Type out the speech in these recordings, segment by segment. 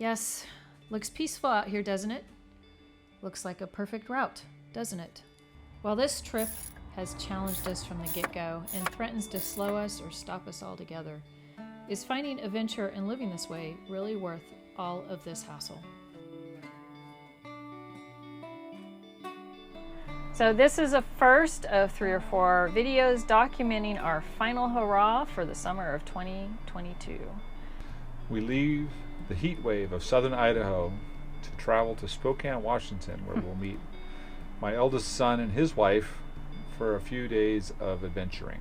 Yes, looks peaceful out here, doesn't it? Looks like a perfect route, doesn't it? Well, this trip has challenged us from the get-go and threatens to slow us or stop us altogether. Is finding adventure and living this way really worth all of this hassle? So this is a first of 3 or 4 videos documenting our final hurrah for the summer of 2022. We leave the heat wave of southern Idaho to travel to Spokane, Washington, where we'll meet my eldest son and his wife for a few days of adventuring.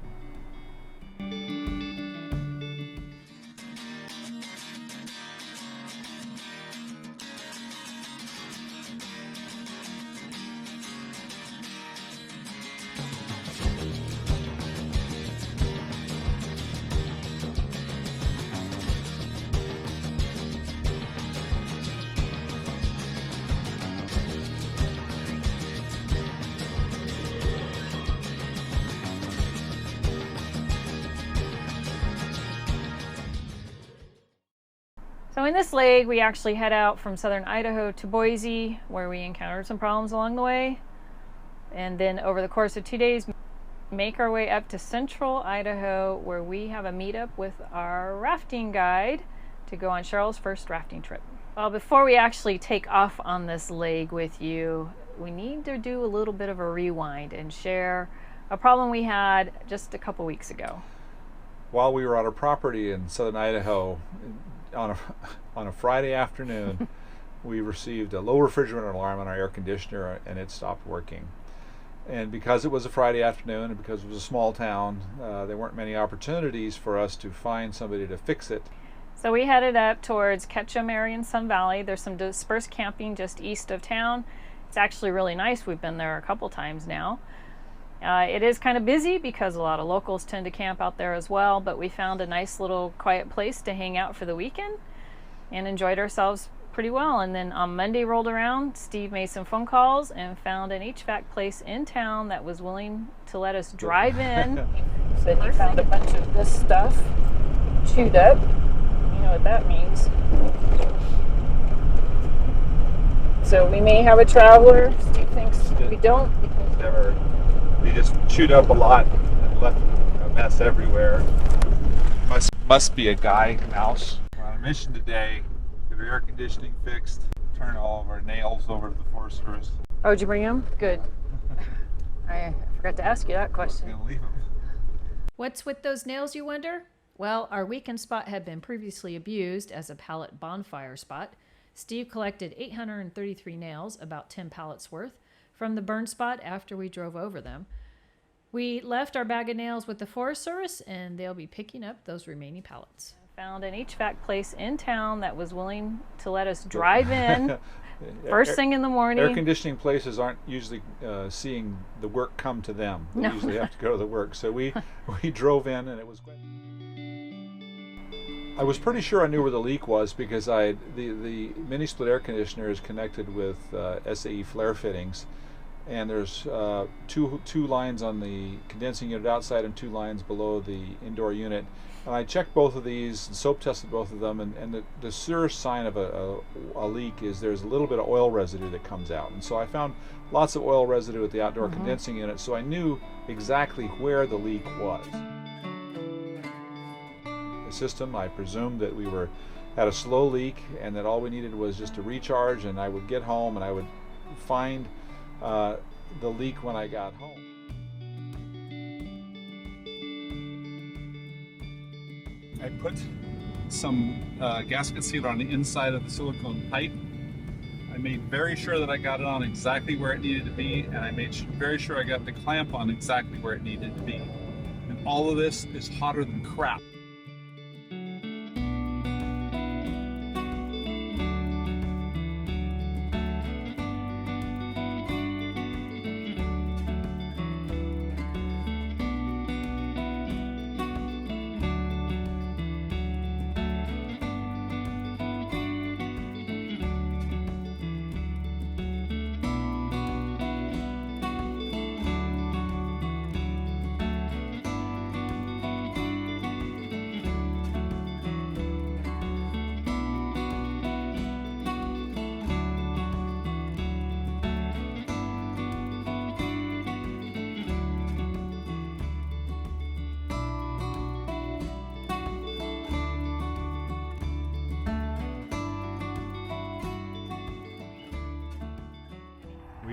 So in this leg, we actually head out from southern Idaho to Boise, where we encountered some problems along the way. And then over the course of 2 days, make our way up to central Idaho, where we have a meetup with our rafting guide to go on Cheryl's first rafting trip. Well, before we actually take off on this leg with you, we need to do a little bit of a rewind and share a problem we had just a couple weeks ago. While we were on our property in southern Idaho, on a Friday afternoon, we received a low refrigerant alarm on our air conditioner, and it stopped working. And because it was a Friday afternoon and because it was a small town, there weren't many opportunities for us to find somebody to fix it. So we headed up towards Ketchum area in Sun Valley. There's some dispersed camping just east of town. It's actually really nice. We've been there a couple times now. It is kind of busy because a lot of locals tend to camp out there as well, but we found a nice little quiet place to hang out for the weekend and enjoyed ourselves pretty well. And then on Monday rolled around, Steve made some phone calls and found an HVAC place in town that was willing to let us drive in. Said he found a bunch of this stuff chewed up. You know what that means. So we may have a traveler. Steve thinks we don't. They just chewed up a lot and left a mess everywhere. Must be a guy mouse. We're on a mission today. Get our air conditioning fixed. Turn all of our nails over to the Forest Service. Oh, did you bring them? Good. I forgot to ask you that question. Gonna leave them. What's with those nails, you wonder? Well, our weekend spot had been previously abused as a pallet bonfire spot. Steve collected 833 nails, about 10 pallets worth, from the burn spot after we drove over them. We left our bag of nails with the Forest Service, and they'll be picking up those remaining pallets. Found an HVAC place in town that was willing to let us drive in first thing in the morning. Air conditioning places aren't usually seeing the work come to them. They usually have to go to the work. So we drove in, and it was great. I was pretty sure I knew where the leak was because the mini split air conditioner is connected with SAE flare fittings, and there's two lines on the condensing unit outside and 2 lines below the indoor unit. And I checked both of these and soap tested both of them, and the sure sign of a leak is there's a little bit of oil residue that comes out. And so I found lots of oil residue at the outdoor condensing unit, so I knew exactly where the leak was. System, I presumed that we had a slow leak and that all we needed was just to recharge, and I would get home and I would find the leak when I got home. I put some gasket sealer on the inside of the silicone pipe. I made very sure that I got it on exactly where it needed to be, and I made very sure I got the clamp on exactly where it needed to be. And all of this is hotter than crap.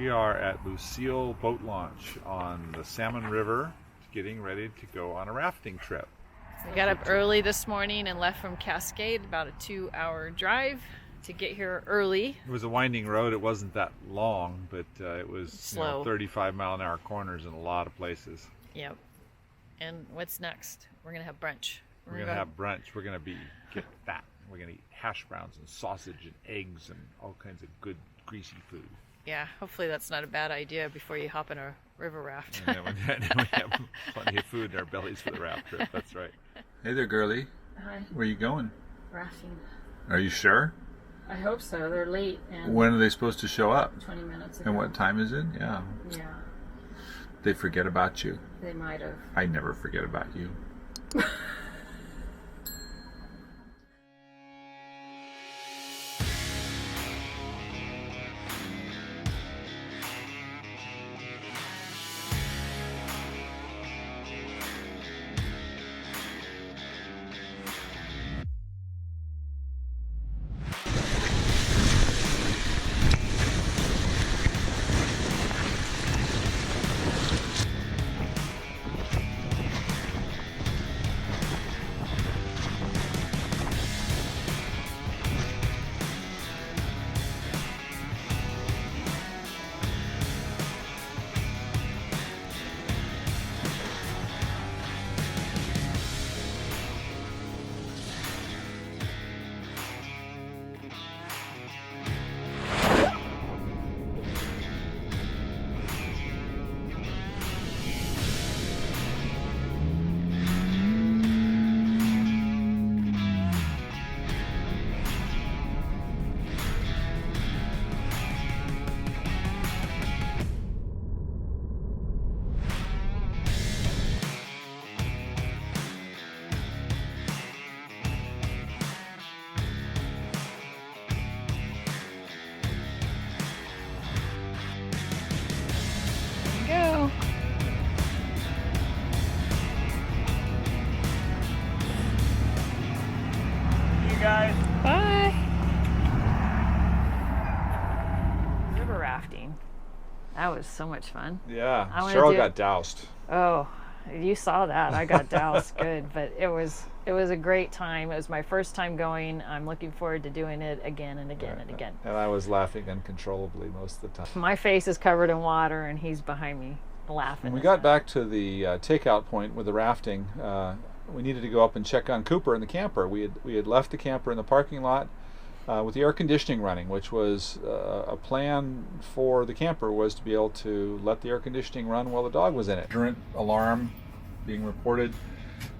We are at Lucille Boat Launch on the Salmon River, getting ready to go on a rafting trip. We got up early this morning and left from Cascade, about a 2-hour drive to get here early. It was a winding road. It wasn't that long, but it was slow. 35-mile-an-hour corners in a lot of places. Yep. And what's next? We're going to have brunch. We're going to have brunch. We're going to get fat. We're going to eat hash browns and sausage and eggs and all kinds of good, greasy food. Yeah, hopefully that's not a bad idea before you hop in a river raft. And then we have plenty of food in our bellies for the raft trip. That's right. Hey there, girlie. Hi. Where are you going? Rafting. Are you sure? I hope so. They're late. And when are they supposed to show up? 20 minutes ago. And what time is it? Yeah. Yeah. They forget about you. They might have. I never forget about you. Go. You guys. Bye. River rafting. That was so much fun. Yeah. Cheryl got doused. Oh, you saw that. I got doused good, but it was a great time. It was my first time going. I'm looking forward to doing it again and again and again. And I was laughing uncontrollably most of the time. My face is covered in water and he's behind me laughing. When we got back to the takeout point with the rafting, we needed to go up and check on Cooper in the camper. We had left the camper in the parking lot with the air conditioning running, which was a plan for the camper, was to be able to let the air conditioning run while the dog was in it. Refrigerant alarm being reported,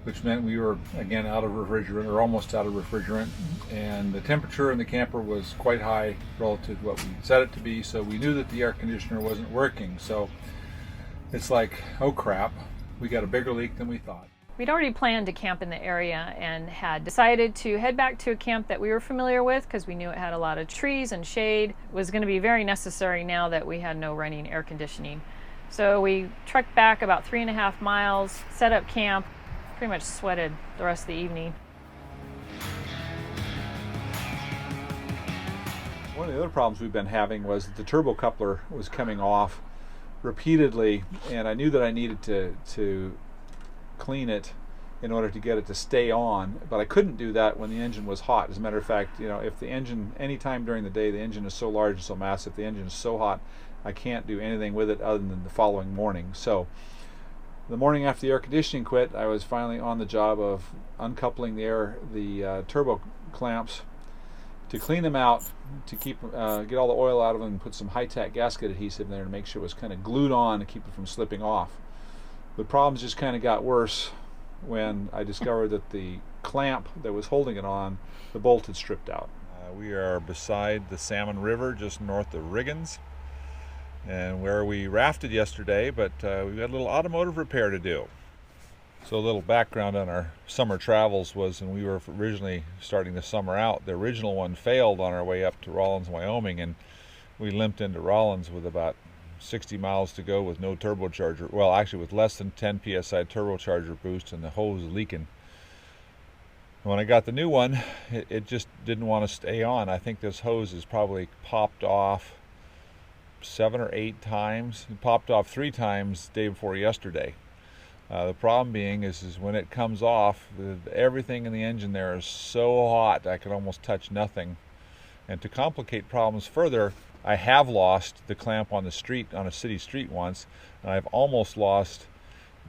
which meant we were again out of refrigerant, or almost out of refrigerant, and the temperature in the camper was quite high relative to what we set it to be, so we knew that the air conditioner wasn't working. So it's like, oh crap, we got a bigger leak than we thought. We'd already planned to camp in the area and had decided to head back to a camp that we were familiar with because we knew it had a lot of trees and shade. It was going to be very necessary now that we had no running air conditioning. So we trekked back about 3.5 miles, set up camp, pretty much sweated the rest of the evening. One of the other problems we've been having was that the turbo coupler was coming off repeatedly, and I knew that I needed to clean it in order to get it to stay on, but I couldn't do that when the engine was hot. As a matter of fact, if the engine, anytime during the day, the engine is so large and so massive, the engine is so hot, I can't do anything with it other than the following morning. So the morning after the air conditioning quit, I was finally on the job of uncoupling the turbo clamps to clean them out, to keep get all the oil out of them, and put some high-tack gasket adhesive in there to make sure it was kind of glued on to keep it from slipping off. The problems just kind of got worse when I discovered that the clamp that was holding it on, the bolt had stripped out. We are beside the Salmon River, just north of Riggins, and where we rafted yesterday, but we've got a little automotive repair to do. So a little background on our summer travels was when we were originally starting the summer out, the original one failed on our way up to Rawlins, Wyoming, and we limped into Rawlins with about 60 miles to go with no turbocharger. Well, actually with less than 10 psi turbocharger boost and the hose leaking. When I got the new one, it just didn't want to stay on. I think this hose is probably popped off 7 or 8 times. It popped off 3 times the day before yesterday. The problem being is when it comes off, everything in the engine there is so hot I could almost touch nothing. And to complicate problems further, I have lost the clamp on the street, on a city street once, and I've almost lost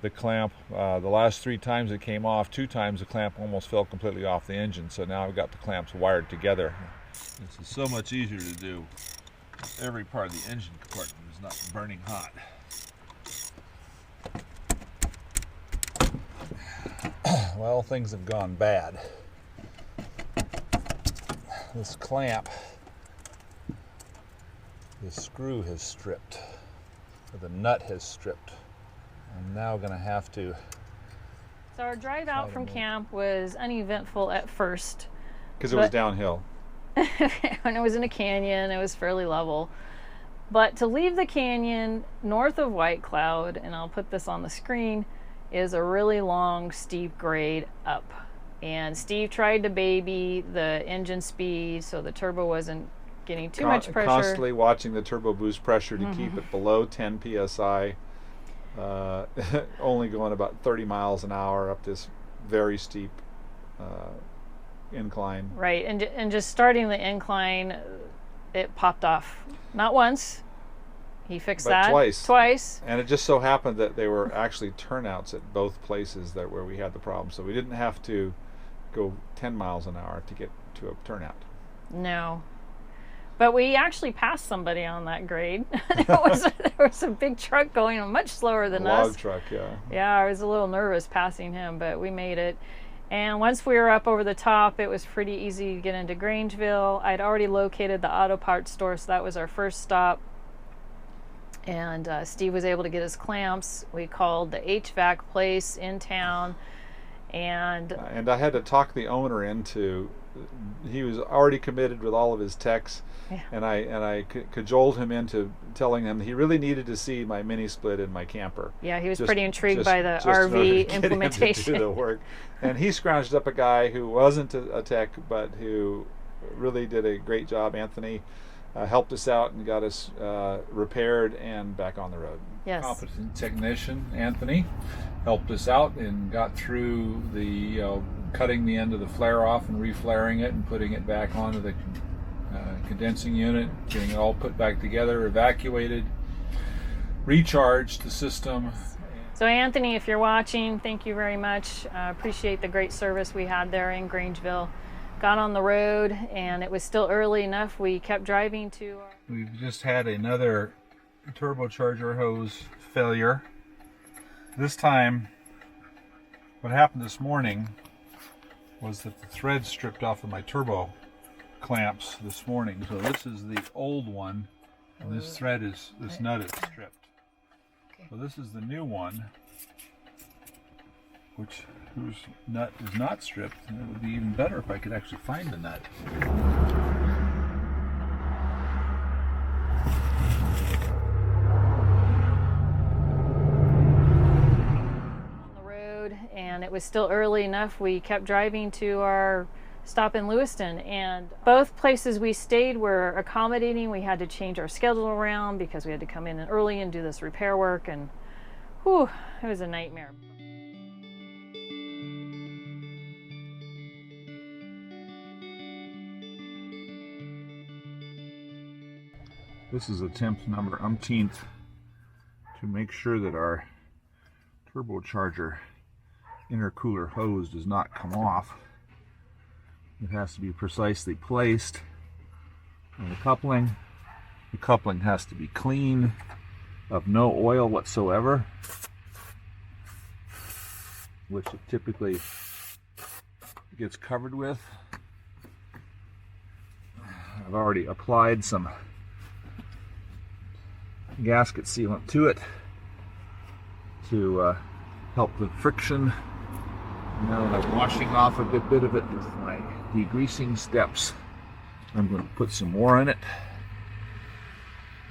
the clamp the last 3 times it came off. 2 times the clamp almost fell completely off the engine, so now I've got the clamps wired together. This is so much easier to do. Every part of the engine compartment is not burning hot. Well, things have gone bad. This clamp, the screw has stripped, or the nut has stripped. I'm now going to have to... So our drive out from camp was uneventful at first. Because it was downhill. When it was in a canyon, it was fairly level. But to leave the canyon north of White Cloud, and I'll put this on the screen, is a really long, steep grade up. And Steve tried to baby the engine speed so the turbo wasn't getting too much pressure. Constantly watching the turbo boost pressure to keep it below 10 psi. Only going about 30 miles an hour up this very steep incline. Right, and just starting the incline, it popped off. Not once. He fixed that twice. And it just so happened that they were actually turnouts at both places where we had the problem. So we didn't have to go 10 miles an hour to get to a turnout. No. But we actually passed somebody on that grade. there was a big truck going much slower than us. Log truck, yeah. Yeah, I was a little nervous passing him, but we made it. And once we were up over the top, it was pretty easy to get into Grangeville. I'd already located the auto parts store, so that was our first stop. And Steve was able to get his clamps. We called the HVAC place in town, and I had to talk the owner into. He was already committed with all of his techs, yeah. and I cajoled him into telling him he really needed to see my mini split in my camper. Yeah, he was pretty intrigued by the RV implementation. To do the work, and he scrounged up a guy who wasn't a tech, but who really did a great job. Anthony helped us out and got us repaired and back on the road. Yes. Competent technician Anthony helped us out and got through the cutting the end of the flare off and reflaring it and putting it back onto the condensing unit, getting it all put back together, evacuated, recharged the system. So Anthony, if you're watching, thank you very much. Appreciate the great service we had there in Grangeville. Got on the road, and it was still early enough. We kept driving to... We've just had another turbocharger hose failure. This time, what happened this morning was that the thread stripped off of my turbo clamps this morning. So this is the old one, and this thread is, this nut is stripped. Okay. So this is the new one, whose nut is not stripped, and it would be even better if I could actually find the nut. On the road, and it was still early enough. We kept driving to our stop in Lewiston, and both places we stayed were accommodating. We had to change our schedule around because we had to come in early and do this repair work, and whew, it was a nightmare. This is attempt number umpteenth to make sure that our turbocharger intercooler hose does not come off. It has to be precisely placed on the coupling. The coupling has to be clean, of no oil whatsoever, which it typically gets covered with. I've already applied some gasket sealant to it to help the friction. Now that I'm washing off a good bit of it with my degreasing steps, I'm going to put some more in it.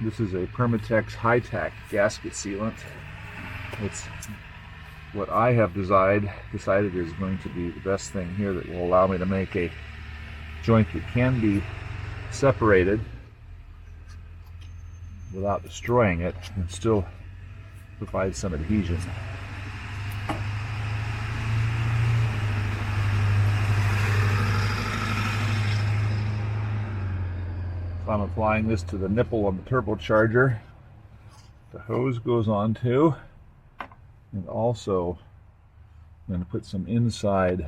This is a Permatex high-tack gasket sealant. It's what I have decided is going to be the best thing here that will allow me to make a joint that can be separated without destroying it and still provide some adhesion. So I'm applying this to the nipple on the turbocharger. The hose goes on too, and also I'm going to put some inside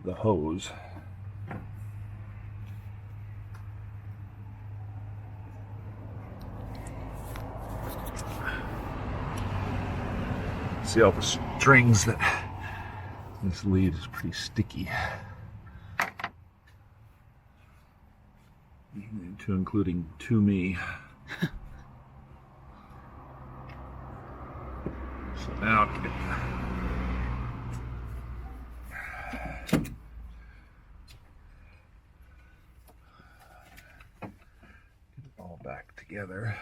the hose. See all the strings that this lead is pretty sticky, to including to me. So now to get it all back together.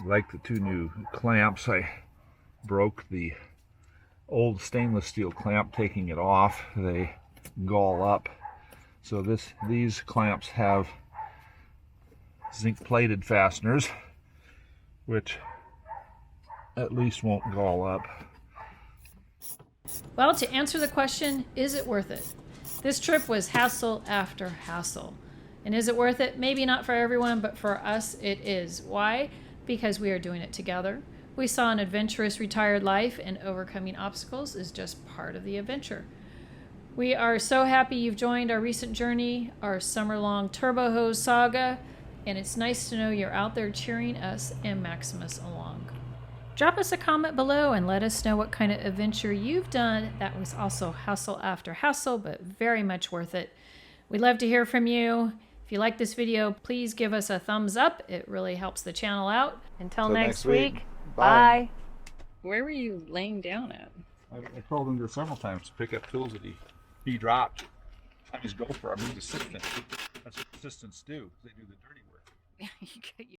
Like the two new clamps, I broke the old stainless steel clamp taking it off. They gall up. So these clamps have zinc plated fasteners, which at least won't gall up. Well, to answer the question, is it worth it? This trip was hassle after hassle. And is it worth it? Maybe not for everyone, but for us it is. Why? Because we are doing it together. We saw an adventurous retired life, and overcoming obstacles is just part of the adventure. We are so happy you've joined our recent journey, our summer-long turbo hose saga, and it's nice to know you're out there cheering us and Maximus along. Drop us a comment below and let us know what kind of adventure you've done that was also hassle after hassle, but very much worth it. We'd love to hear from you. If you like this video, please give us a thumbs up. It really helps the channel out. Until next week, bye. Where were you laying down at? I called him there several times to pick up tools that he dropped. I'm his gopher. I'm his assistant. That's what assistants do. They do the dirty work.